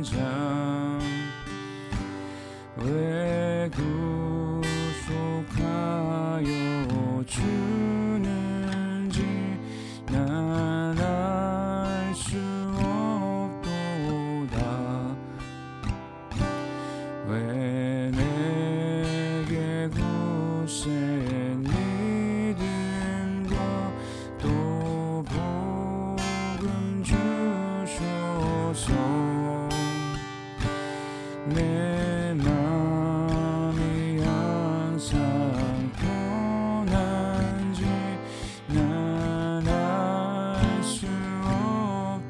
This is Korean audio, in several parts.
자 왜 구속하여 주는지 난 알 수 없도다. 왜 내게 굳센 믿음과 또 복음 주셔서 내 맘이 항상 편한지 난 알 수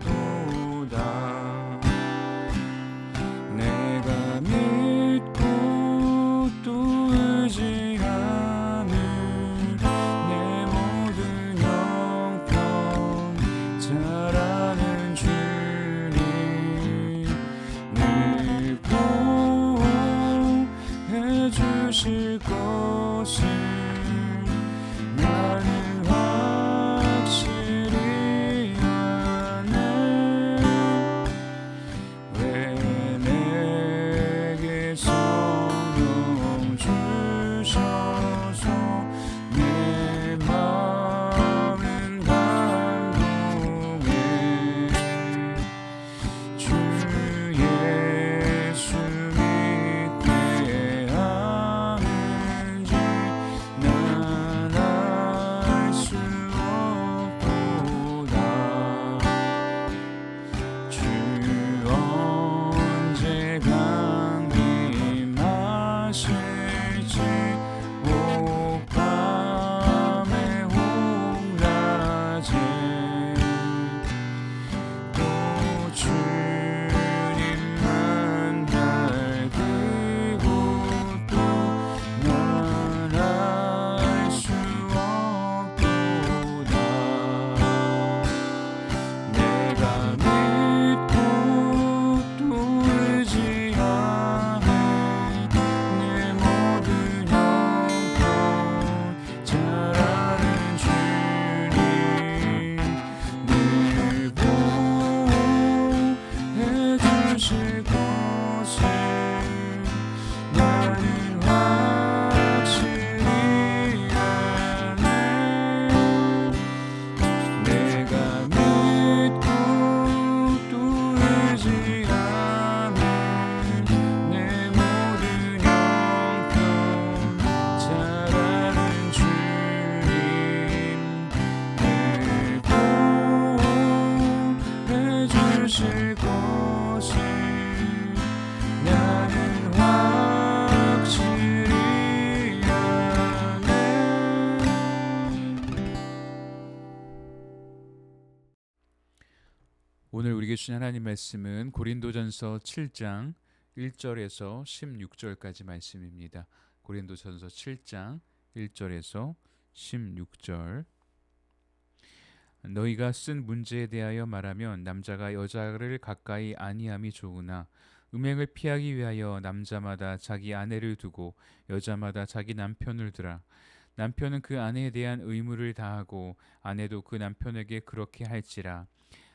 없도다. 내가 믿고 또 의지하는 내 모든 형편 잘 아는 주님 늘 보호해 주실 것을 나는 확실히 아네. 왜 내게 성령 주셔서 내 마음은 감동해. 주 예수 믿게 하는지 난 알 수 없도다. 주 언제 강림하실지 오후 밤의 홍낮에 또 주님만 밝히고 또 난 알 수 없도다. 내가 믿고 또 의지하네 내 모든 형편 잘 아는 주님 늘 보호해 주실 것을 나는 확실히 아네. 내가 믿고 또 의지하는 내 모든 형편 잘 아는 주님 늘 보호해 주실 것을 나는 확실히 아네. 오늘 우리에게 주신 하나님 말씀은 고린도전서 7장 1절에서 16절까지 말씀입니다. 고린도전서 7장 1절에서 16절. 너희가 쓴 문제에 대하여 말하면 남자가 여자를 가까이 아니함이 좋으나 음행을 피하기 위하여 남자마다 자기 아내를 두고 여자마다 자기 남편을 두라. 남편은 그 아내에 대한 의무를 다하고 아내도 그 남편에게 그렇게 할지라.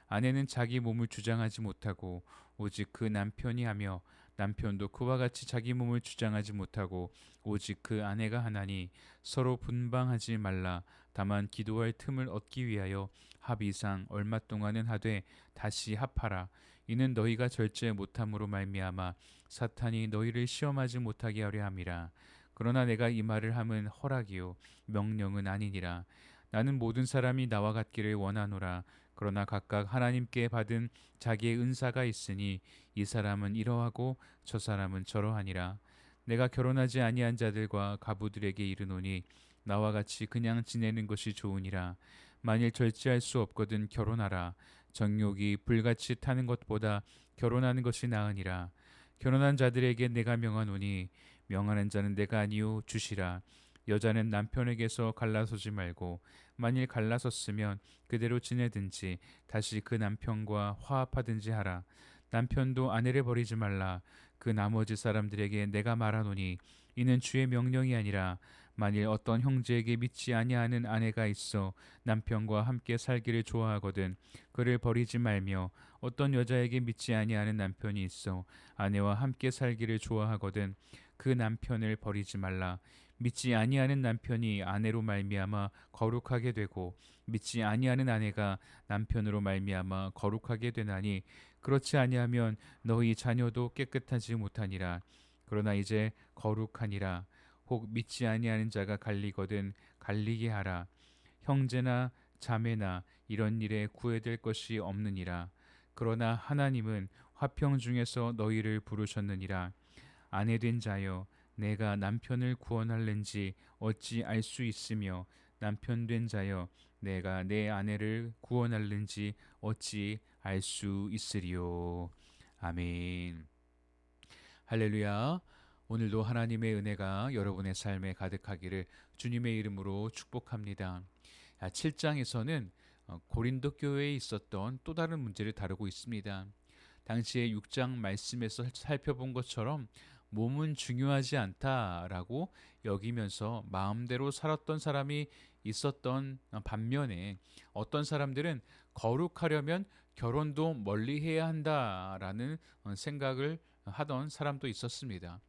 아내는 자기 몸을 주장하지 못하고 오직 그 남편이 하며 남편도 그와 같이 자기 몸을 주장하지 못하고 오직 그 아내가 하나니 서로 분방하지 말라. 다만 기도할 틈을 얻기 위하여 합의상 얼마 동안은 하되 다시 합하라. 이는 너희가 절제 못함으로 말미암아 사탄이 너희를 시험하지 못하게 하려 함이라. 그러나 내가 이 말을 함은 허락이요 명령은 아니니라. 나는 모든 사람이 나와 같기를 원하노라. 그러나 각각 하나님께 받은 자기의 은사가 있으니 이 사람은 이러하고 저 사람은 저러하니라. 내가 결혼하지 아니한 자들과 가부들에게 이르노니 나와 같이 그냥 지내는 것이 좋으니라. 만일 절제할 수 없거든 결혼하라. 정욕이 불같이 타는 것보다 결혼하는 것이 나으니라. 결혼한 자들에게 내가 명하노니 명하는 자는 내가 아니요 주시라. 여자는 남편에게서 갈라서지 말고 만일 갈라섰으면 그대로 지내든지 다시 그 남편과 화합하든지 하라. 남편도 아내를 버리지 말라. 그 나머지 사람들에게 내가 말하노니 이는 주의 명령이 아니라 만일 어떤 형제에게 믿지 아니하는 아내가 있어 남편과 함께 살기를 좋아하거든 그를 버리지 말며, 어떤 여자에게 믿지 아니하는 남편이 있어 아내와 함께 살기를 좋아하거든 그 남편을 버리지 말라. 믿지 아니하는 남편이 아내로 말미암아 거룩하게 되고, 믿지 아니하는 아내가 남편으로 말미암아 거룩하게 되나니, 그렇지 아니하면 너희 자녀도 깨끗하지 못하니라. 그러나 이제 거룩하니라. 혹 믿지 아니하는 자가 갈리거든 갈리게 하라. 형제나 자매나 이런 일에 구애될 것이 없느니라. 그러나 하나님은 화평 중에서 너희를 부르셨느니라. 아내된 자여, 내가 남편을 구원할는지 어찌 알 수 있으며, 남편된 자여, 내가 내 아내를 구원할는지 어찌 알 수 있으리요. 아멘. 할렐루야. 오늘도 하나님의 은혜가 여러분의 삶에 가득하기를 주님의 이름으로 축복합니다. 7장에서는 고린도 교회에 있었던 또 다른 문제를 다루고 있습니다. 당시에 6장 말씀에서 살펴본 것처럼 몸은 중요하지 않다라고 여기면서 마음대로 살았던 사람이 있었던 반면에, 어떤 사람들은 거룩하려면 결혼도 멀리 해야 한다라는 생각을 하던 사람도 있었습니다.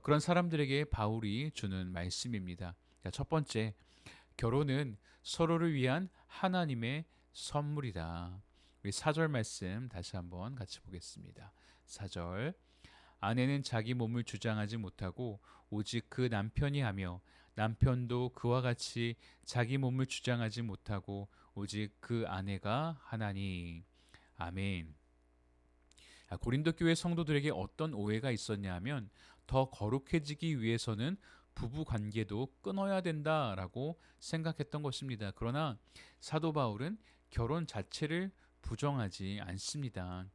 그런 사람들에게 바울이 주는 말씀입니다. 첫 번째, 결혼은 서로를 위한 하나님의 선물이다. 우리 4절 말씀 다시 한번 같이 보겠습니다. 4절, 아내는 자기 몸을 주장하지 못하고 오직 그 남편이 하며, 남편도 그와 같이 자기 몸을 주장하지 못하고 오직 그 아내가 하나니. 아멘. 고린도 교회 성도들에게 어떤 오해가 있었냐 하면, 더 거룩해지기 위해서는 부부 관계도 끊어야 된다라고 생각했던 것입니다. 그러나 사도 바울은 결혼 자체를 부정하지 않습니다.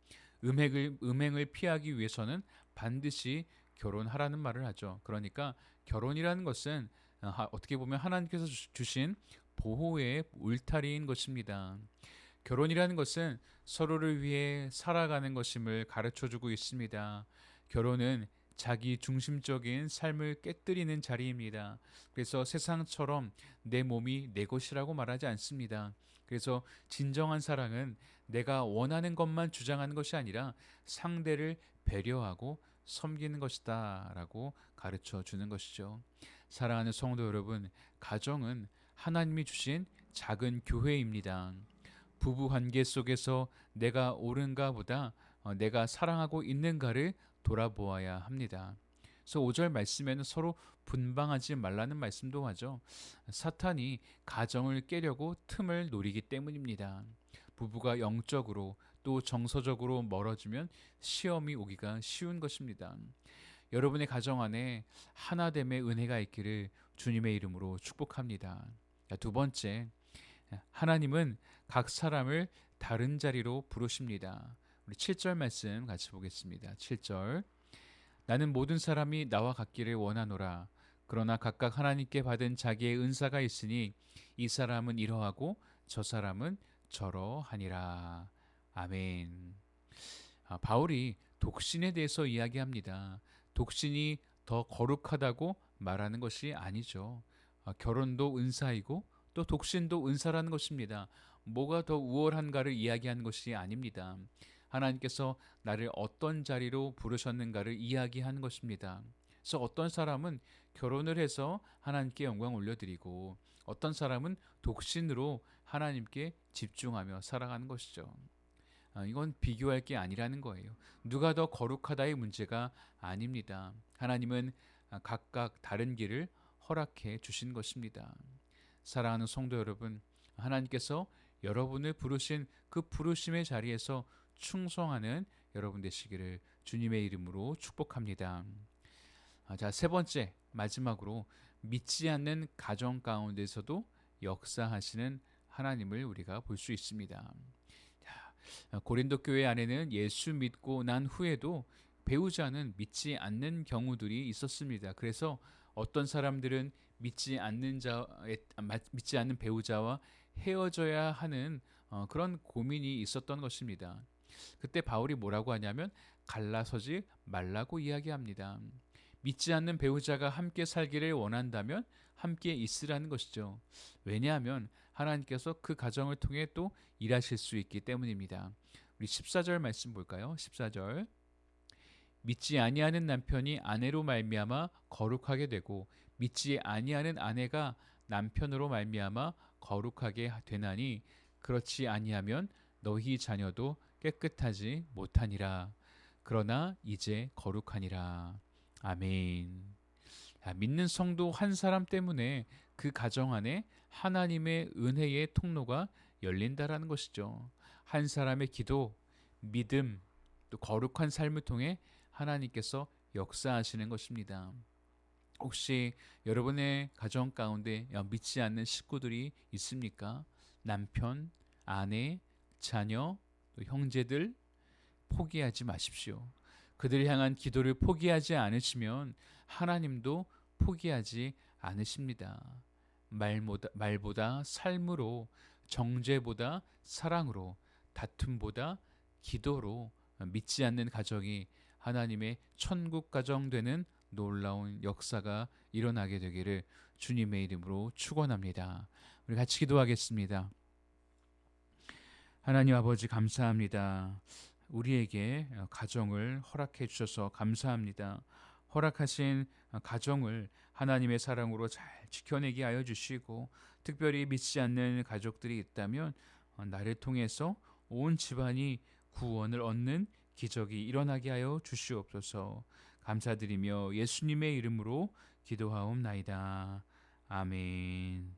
음행을 피하기 위해서는 반드시 결혼하라는 말을 하죠. 그러니까 결혼이라는 것은 어떻게 보면 하나님께서 주신 보호의 울타리인 것입니다. 결혼이라는 것은 서로를 위해 살아가는 것임을 가르쳐 주고 있습니다. 결혼은 자기 중심적인 삶을 깨뜨리는 자리입니다. 그래서 세상처럼 내 몸이 내 것이라고 말하지 않습니다. 그래서 진정한 사랑은 내가 원하는 것만 주장하는 것이 아니라 상대를 배려하고 섬기는 것이다 라고 가르쳐 주는 것이죠. 사랑하는 성도 여러분, 가정은 하나님이 주신 작은 교회입니다. 부부 관계 속에서 내가 옳은가 보다 내가 사랑하고 있는가를 돌아보아야 합니다. 그래서 5절 말씀에는 서로 분방하지 말라는 말씀도 하죠. 사탄이 가정을 깨려고 틈을 노리기 때문입니다. 부부가 영적으로 또 정서적으로 멀어지면 시험이 오기가 쉬운 것입니다. 여러분의 가정 안에 하나됨의 은혜가 있기를 주님의 이름으로 축복합니다. 두 번째, 하나님은 각 사람을 다른 자리로 부르십니다. 우리 7절 말씀 같이 보겠습니다. 7절, 나는 모든 사람이 나와 같기를 원하노라. 그러나 각각 하나님께 받은 자기의 은사가 있으니 이 사람은 이러하고 저 사람은 저러하니라. 아멘. 바울이 독신에 대해서 이야기합니다. 독신이 더 거룩하다고 말하는 것이 아니죠. 결혼도 은사이고 또 독신도 은사라는 것입니다. 뭐가 더 우월한가를 이야기하는 것이 아닙니다. 하나님께서 나를 어떤 자리로 부르셨는가를 이야기하는 것입니다. 그래서 어떤 사람은 결혼을 해서 하나님께 영광 올려드리고, 어떤 사람은 독신으로 하나님께 집중하며 살아가는 것이죠. 이건 비교할 게 아니라는 거예요. 누가 더 거룩하다의 문제가 아닙니다. 하나님은 각각 다른 길을 허락해 주신 것입니다. 사랑하는 성도 여러분, 하나님께서 여러분을 부르신 그 부르심의 자리에서 충성하는 여러분 되시기를 주님의 이름으로 축복합니다. 자, 세 번째, 마지막으로 믿지 않는 가정 가운데서도 역사하시는 하나님을 우리가 볼 수 있습니다. 고린도 교회 안에는 예수 믿고 난 후에도 배우자는 믿지 않는 경우들이 있었습니다. 그래서 어떤 사람들은 믿지 않는 배우자와 헤어져야 하는 그런 고민이 있었던 것입니다. 그때 바울이 뭐라고 하냐면 갈라서지 말라고 이야기합니다. 믿지 않는 배우자가 함께 살기를 원한다면 함께 있으라는 것이죠. 왜냐하면 하나님께서 그 가정을 통해 또 일하실 수 있기 때문입니다. 우리 14절 말씀 볼까요? 14절. 믿지 아니하는 남편이 아내로 말미암아 거룩하게 되고 믿지 아니하는 아내가 남편으로 말미암아 거룩하게 되나니 그렇지 아니하면 너희 자녀도 깨끗하지 못하니라. 그러나 이제 거룩하니라. 아멘. 믿는 성도 한 사람 때문에 그 가정 안에 하나님의 은혜의 통로가 열린다라는 것이죠. 한 사람의 기도, 믿음, 또 거룩한 삶을 통해 하나님께서 역사하시는 것입니다. 혹시 여러분의 가정 가운데 믿지 않는 식구들이 있습니까? 남편, 아내, 자녀, 또 형제들 포기하지 마십시오. 그들을 향한 기도를 포기하지 않으시면 하나님도 포기하지 않으십니다. 말보다 삶으로, 정죄보다 사랑으로, 다툼보다 기도로 믿지 않는 가정이 하나님의 천국 가정 되는 놀라운 역사가 일어나게 되기를 주님의 이름으로 축원합니다. 우리 같이 기도하겠습니다. 하나님 아버지 감사합니다. 우리에게 가정을 허락해 주셔서 감사합니다. 허락하신 가정을 하나님의 사랑으로 잘 지켜내게 하여 주시고 특별히 믿지 않는 가족들이 있다면 나를 통해서 온 집안이 구원을 얻는 기적이 일어나게 하여 주시옵소서. 감사드리며 예수님의 이름으로 기도하옵나이다. 아멘.